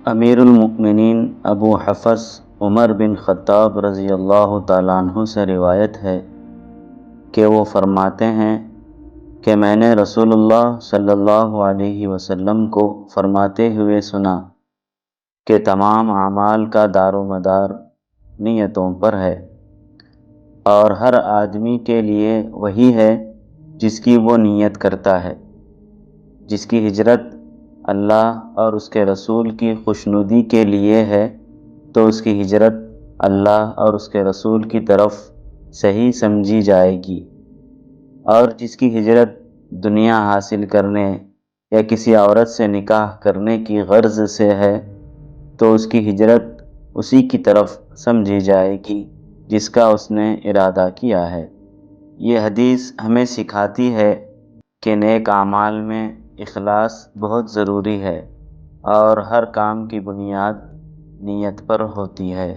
امیر المؤمنین ابو حفص عمر بن خطاب رضی اللہ تعالیٰ عنہ سے روایت ہے کہ وہ فرماتے ہیں کہ میں نے رسول اللہ صلی اللہ علیہ وسلم کو فرماتے ہوئے سنا کہ تمام اعمال کا دار و مدار نیتوں پر ہے، اور ہر آدمی کے لیے وہی ہے جس کی وہ نیت کرتا ہے۔ جس کی ہجرت اللہ اور اس کے رسول کی خوشنودی کے لیے ہے تو اس کی ہجرت اللہ اور اس کے رسول کی طرف صحیح سمجھی جائے گی، اور جس کی ہجرت دنیا حاصل کرنے یا کسی عورت سے نکاح کرنے کی غرض سے ہے تو اس کی ہجرت اسی کی طرف سمجھی جائے گی جس کا اس نے ارادہ کیا ہے۔ یہ حدیث ہمیں سکھاتی ہے کہ نیک اعمال میں اخلاص بہت ضروری ہے، اور ہر کام کی بنیاد نیت پر ہوتی ہے۔